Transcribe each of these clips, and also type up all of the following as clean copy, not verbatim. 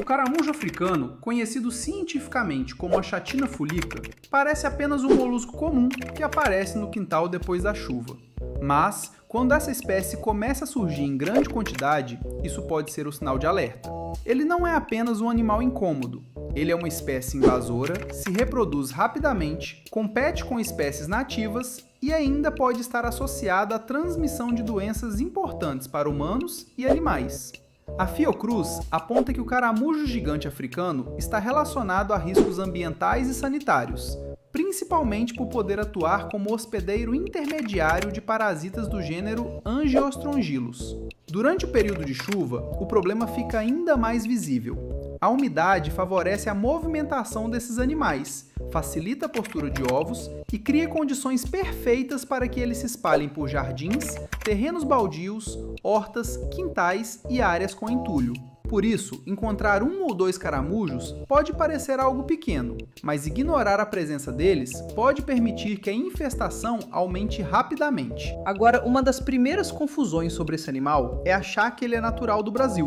caramujo africano, conhecido cientificamente como a chatina fulica, parece apenas um molusco comum que aparece no quintal depois da chuva. Mas, quando essa espécie começa a surgir em grande quantidade, isso pode ser um sinal de alerta. Ele não é apenas um animal incômodo. Ele é uma espécie invasora, se reproduz rapidamente, compete com espécies nativas e ainda pode estar associada à transmissão de doenças importantes para humanos e animais. A Fiocruz aponta que o caramujo gigante africano está relacionado a riscos ambientais e sanitários, principalmente por poder atuar como hospedeiro intermediário de parasitas do gênero Angiostrongylos. Durante o período de chuva, o problema fica ainda mais visível. A umidade favorece a movimentação desses animais, facilita a postura de ovos e cria condições perfeitas para que eles se espalhem por jardins, terrenos baldios, hortas, quintais e áreas com entulho. Por isso, encontrar um ou dois caramujos pode parecer algo pequeno, mas ignorar a presença deles pode permitir que a infestação aumente rapidamente. Agora, uma das primeiras confusões sobre esse animal é achar que ele é natural do Brasil.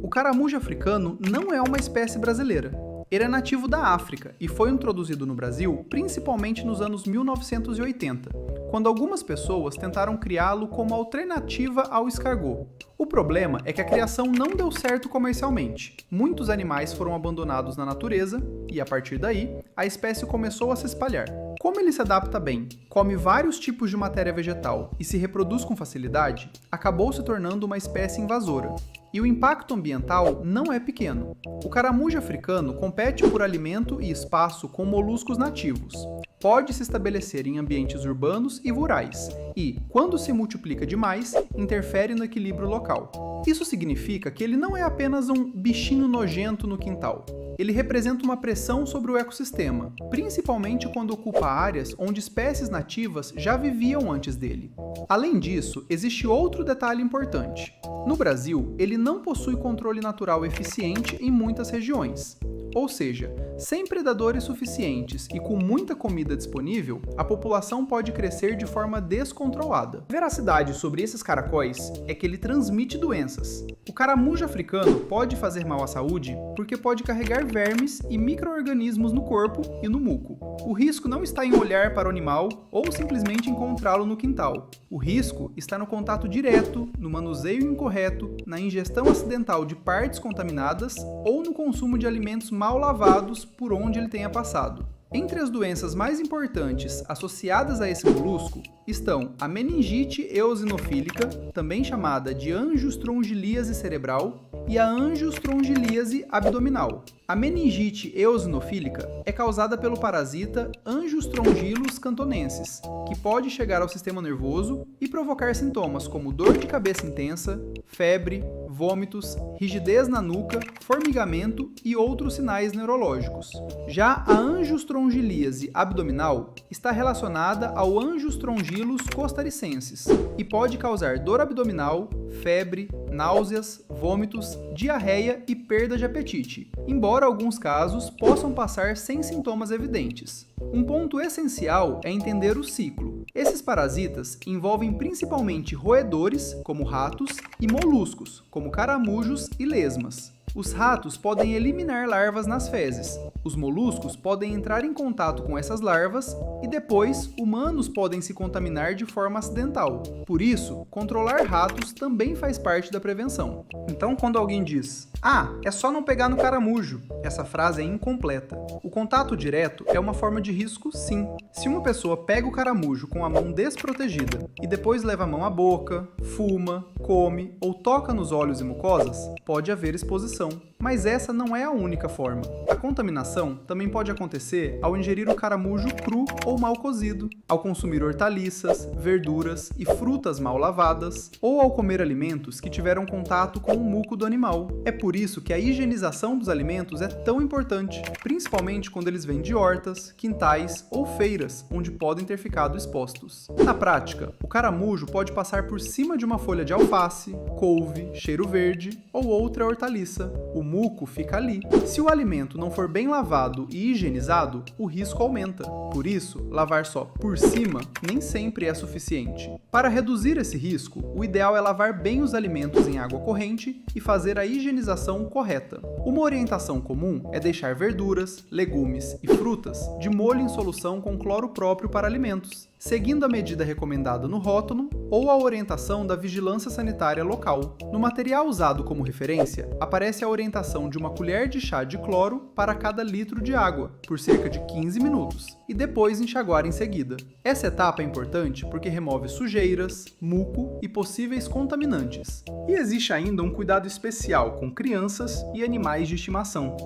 O caramujo africano não é uma espécie brasileira. Ele é nativo da África e foi introduzido no Brasil principalmente nos anos 1980, quando algumas pessoas tentaram criá-lo como alternativa ao escargot. O problema é que a criação não deu certo comercialmente. Muitos animais foram abandonados na natureza e, a partir daí, a espécie começou a se espalhar. Como ele se adapta bem, come vários tipos de matéria vegetal e se reproduz com facilidade, acabou se tornando uma espécie invasora. E o impacto ambiental não é pequeno. O caramujo africano compete por alimento e espaço com moluscos nativos. Pode se estabelecer em ambientes urbanos e rurais e, quando se multiplica demais, interfere no equilíbrio local. Isso significa que ele não é apenas um bichinho nojento no quintal. Ele representa uma pressão sobre o ecossistema, principalmente quando ocupa áreas onde espécies nativas já viviam antes dele. Além disso, existe outro detalhe importante. No Brasil, ele não possui controle natural eficiente em muitas regiões. Ou seja, sem predadores suficientes e com muita comida disponível, a população pode crescer de forma descontrolada. A veracidade sobre esses caracóis é que ele transmite doenças. O caramujo africano pode fazer mal à saúde porque pode carregar vermes e micro-organismos no corpo e no muco. O risco não está em olhar para o animal ou simplesmente encontrá-lo no quintal. O risco está no contato direto, no manuseio incorreto, na ingestão acidental de partes contaminadas ou no consumo de alimentos mal lavados por onde ele tenha passado. Entre as doenças mais importantes associadas a esse molusco estão a meningite eosinofílica, também chamada de angiostrongilíase cerebral, e a angiostrongilíase abdominal. A meningite eosinofílica é causada pelo parasita Angiostrongylus cantonensis, que pode chegar ao sistema nervoso e provocar sintomas como dor de cabeça intensa, febre, vômitos, rigidez na nuca, formigamento e outros sinais neurológicos. Já a angiostrongilíase abdominal está relacionada ao Angiostrongylus costaricensis e pode causar dor abdominal, febre, náuseas, vômitos, diarreia e perda de apetite, embora alguns casos possam passar sem sintomas evidentes. Um ponto essencial é entender o ciclo. Esses parasitas envolvem principalmente roedores, como ratos, e moluscos, como caramujos e lesmas. Os ratos podem eliminar larvas nas fezes. Os moluscos podem entrar em contato com essas larvas e depois humanos podem se contaminar de forma acidental. Por isso, controlar ratos também faz parte da prevenção. Então, quando alguém diz: "Ah, é só não pegar no caramujo", essa frase é incompleta. O contato direto é uma forma de risco, sim. Se uma pessoa pega o caramujo com a mão desprotegida e depois leva a mão à boca, fuma, come ou toca nos olhos e mucosas, pode haver exposição. Mas essa não é a única forma. A contaminação também pode acontecer ao ingerir o caramujo cru ou mal cozido, ao consumir hortaliças, verduras e frutas mal lavadas, ou ao comer alimentos que tiveram contato com o muco do animal. É por isso que a higienização dos alimentos é tão importante, principalmente quando eles vêm de hortas, quintais ou feiras, onde podem ter ficado expostos. Na prática, o caramujo pode passar por cima de uma folha de alface, couve, cheiro verde ou outra hortaliça, pisa, o muco fica ali. Se o alimento não for bem lavado e higienizado, o risco aumenta. Por isso, lavar só por cima nem sempre é suficiente. Para reduzir esse risco, o ideal é lavar bem os alimentos em água corrente e fazer a higienização correta. Uma orientação comum é deixar verduras, legumes e frutas de molho em solução com cloro próprio para alimentos, seguindo a medida recomendada no rótulo ou a orientação da vigilância sanitária local. No material usado como referência, aparece a orientação de uma colher de chá de cloro para cada litro de água, por cerca de 15 minutos, e depois enxaguar em seguida. Essa etapa é importante porque remove sujeiras, muco e possíveis contaminantes. E existe ainda um cuidado especial com crianças e animais de estimação.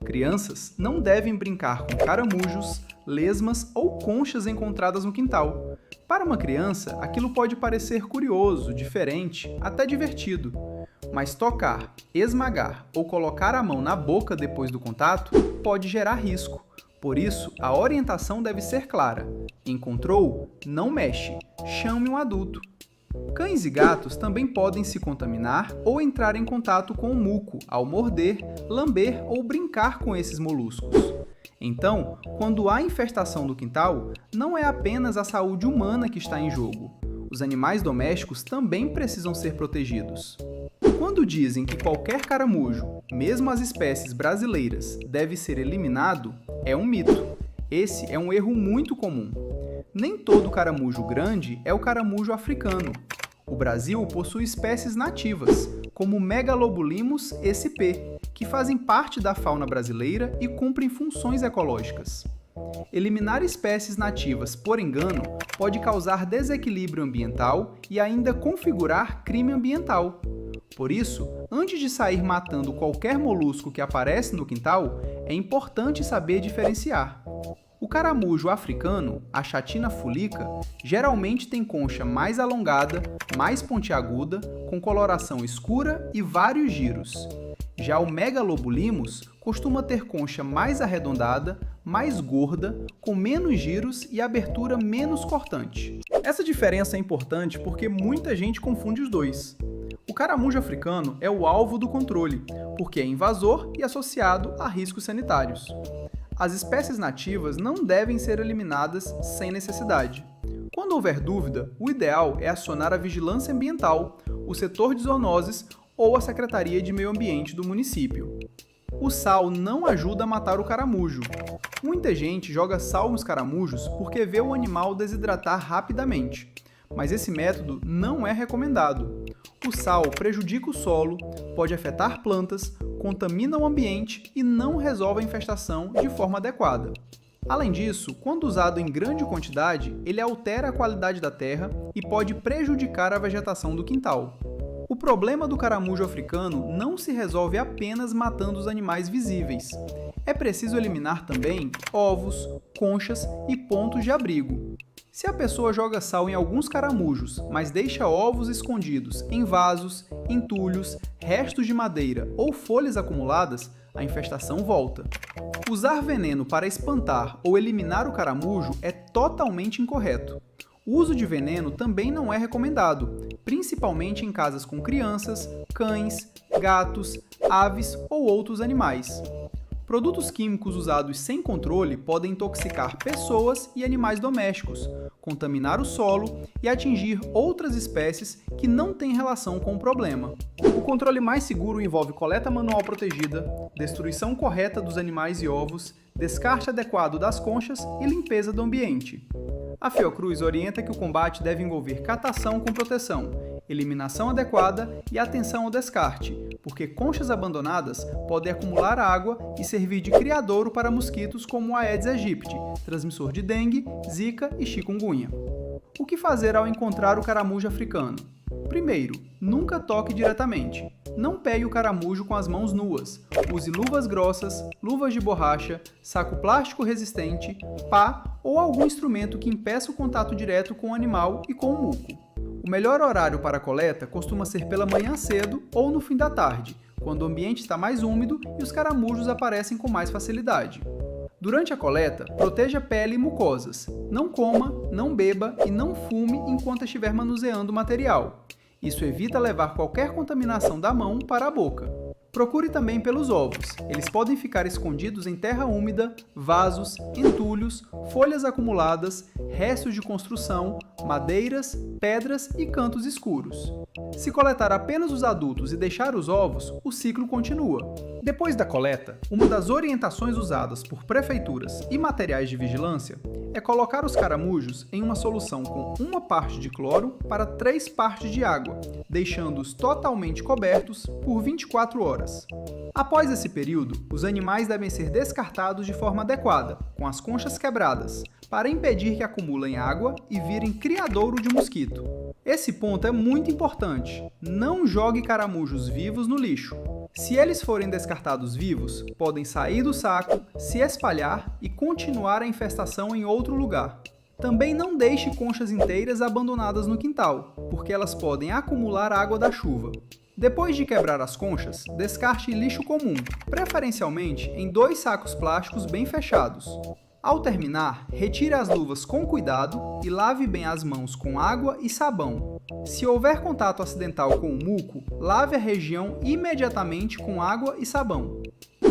Crianças não devem brincar com caramujos, lesmas ou conchas encontradas no quintal. Para uma criança, aquilo pode parecer curioso, diferente, até divertido. Mas tocar, esmagar ou colocar a mão na boca depois do contato pode gerar risco. Por isso, a orientação deve ser clara. Encontrou? Não mexe. Chame um adulto. Cães e gatos também podem se contaminar ou entrar em contato com o muco ao morder, lamber ou brincar com esses moluscos. Então, quando há infestação do quintal, não é apenas a saúde humana que está em jogo. Os animais domésticos também precisam ser protegidos. Quando dizem que qualquer caramujo, mesmo as espécies brasileiras, deve ser eliminado, é um mito. Esse é um erro muito comum. Nem todo caramujo grande é o caramujo africano. O Brasil possui espécies nativas, como o Megalobulimus sp, que fazem parte da fauna brasileira e cumprem funções ecológicas. Eliminar espécies nativas por engano pode causar desequilíbrio ambiental e ainda configurar crime ambiental. Por isso, antes de sair matando qualquer molusco que aparece no quintal, é importante saber diferenciar. O caramujo africano, a Chatina fulica, geralmente tem concha mais alongada, mais pontiaguda, com coloração escura e vários giros. Já o Megalobulimus costuma ter concha mais arredondada, mais gorda, com menos giros e abertura menos cortante. Essa diferença é importante porque muita gente confunde os dois. O caramujo africano é o alvo do controle, porque é invasor e associado a riscos sanitários. As espécies nativas não devem ser eliminadas sem necessidade. Quando houver dúvida, o ideal é acionar a vigilância ambiental, o setor de zoonoses ou a Secretaria de Meio Ambiente do município. O sal não ajuda a matar o caramujo. Muita gente joga sal nos caramujos porque vê o animal desidratar rapidamente, mas esse método não é recomendado. O sal prejudica o solo, pode afetar plantas, contamina o ambiente e não resolve a infestação de forma adequada. Além disso, quando usado em grande quantidade, ele altera a qualidade da terra e pode prejudicar a vegetação do quintal. O problema do caramujo africano não se resolve apenas matando os animais visíveis. É preciso eliminar também ovos, conchas e pontos de abrigo. Se a pessoa joga sal em alguns caramujos, mas deixa ovos escondidos em vasos, entulhos, restos de madeira ou folhas acumuladas, a infestação volta. Usar veneno para espantar ou eliminar o caramujo é totalmente incorreto. O uso de veneno também não é recomendado, principalmente em casas com crianças, cães, gatos, aves ou outros animais. Produtos químicos usados sem controle podem intoxicar pessoas e animais domésticos, contaminar o solo e atingir outras espécies que não têm relação com o problema. O controle mais seguro envolve coleta manual protegida, destruição correta dos animais e ovos, descarte adequado das conchas e limpeza do ambiente. A Fiocruz orienta que o combate deve envolver catação com proteção, eliminação adequada e atenção ao descarte, porque conchas abandonadas podem acumular água e servir de criadouro para mosquitos como o Aedes aegypti, transmissor de dengue, zika e chikungunya. O que fazer ao encontrar o caramujo africano? Primeiro, nunca toque diretamente. Não pegue o caramujo com as mãos nuas. Use luvas grossas, luvas de borracha, saco plástico resistente, pá ou algum instrumento que impeça o contato direto com o animal e com o muco. O melhor horário para a coleta costuma ser pela manhã cedo ou no fim da tarde, quando o ambiente está mais úmido e os caramujos aparecem com mais facilidade. Durante a coleta, proteja pele e mucosas. Não coma, não beba e não fume enquanto estiver manuseando o material. Isso evita levar qualquer contaminação da mão para a boca. Procure também pelos ovos. Eles podem ficar escondidos em terra úmida, vasos, entulhos, folhas acumuladas, restos de construção, madeiras, pedras e cantos escuros. Se coletar apenas os adultos e deixar os ovos, o ciclo continua. Depois da coleta, uma das orientações usadas por prefeituras e materiais de vigilância é colocar os caramujos em uma solução com 1 parte de cloro para 3 partes de água, deixando-os totalmente cobertos por 24 horas. Após esse período, os animais devem ser descartados de forma adequada, com as conchas quebradas, para impedir que acumulem água e virem criadouro de mosquito. Esse ponto é muito importante. Não jogue caramujos vivos no lixo. Se eles forem descartados vivos, podem sair do saco, se espalhar e continuar a infestação em outro lugar. Também não deixe conchas inteiras abandonadas no quintal, porque elas podem acumular água da chuva. Depois de quebrar as conchas, descarte lixo comum, preferencialmente em 2 sacos plásticos bem fechados. Ao terminar, retire as luvas com cuidado e lave bem as mãos com água e sabão. Se houver contato acidental com o muco, lave a região imediatamente com água e sabão.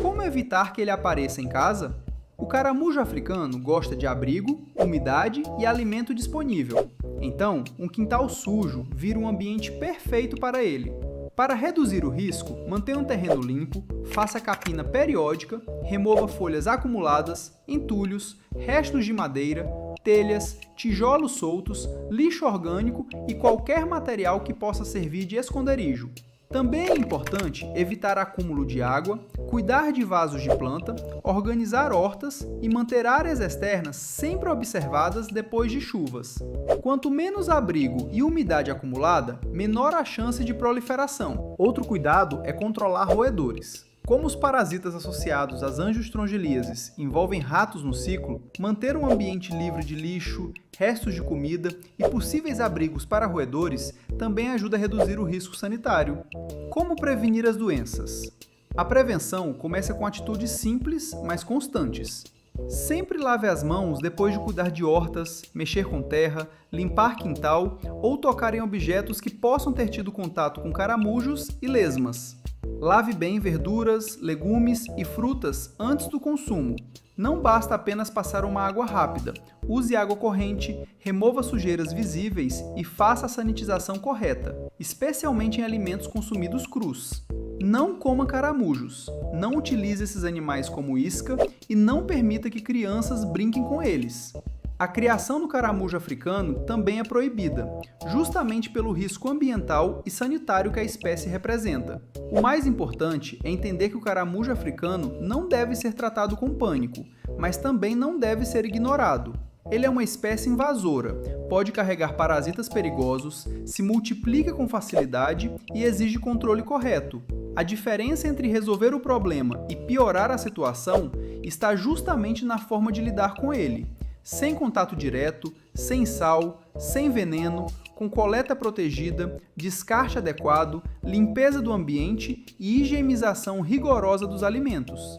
Como evitar que ele apareça em casa? O caramujo africano gosta de abrigo, umidade e alimento disponível. Então, um quintal sujo vira um ambiente perfeito para ele. Para reduzir o risco, mantenha um terreno limpo, faça capina periódica, remova folhas acumuladas, entulhos, restos de madeira, telhas, tijolos soltos, lixo orgânico e qualquer material que possa servir de esconderijo. Também é importante evitar acúmulo de água, cuidar de vasos de planta, organizar hortas e manter áreas externas sempre observadas depois de chuvas. Quanto menos abrigo e umidade acumulada, menor a chance de proliferação. Outro cuidado é controlar roedores. Como os parasitas associados às angiostrongilíases envolvem ratos no ciclo, manter um ambiente livre de lixo, restos de comida e possíveis abrigos para roedores também ajuda a reduzir o risco sanitário. Como prevenir as doenças? A prevenção começa com atitudes simples, mas constantes. Sempre lave as mãos depois de cuidar de hortas, mexer com terra, limpar quintal ou tocar em objetos que possam ter tido contato com caramujos e lesmas. Lave bem verduras, legumes e frutas antes do consumo. Não basta apenas passar uma água rápida. Use água corrente, remova sujeiras visíveis e faça a sanitização correta, especialmente em alimentos consumidos crus. Não coma caramujos. Não utilize esses animais como isca e não permita que crianças brinquem com eles. A criação do caramujo africano também é proibida, justamente pelo risco ambiental e sanitário que a espécie representa. O mais importante é entender que o caramujo africano não deve ser tratado com pânico, mas também não deve ser ignorado. Ele é uma espécie invasora, pode carregar parasitas perigosos, se multiplica com facilidade e exige controle correto. A diferença entre resolver o problema e piorar a situação está justamente na forma de lidar com ele. Sem contato direto, sem sal, sem veneno, com coleta protegida, descarte adequado, limpeza do ambiente e higienização rigorosa dos alimentos.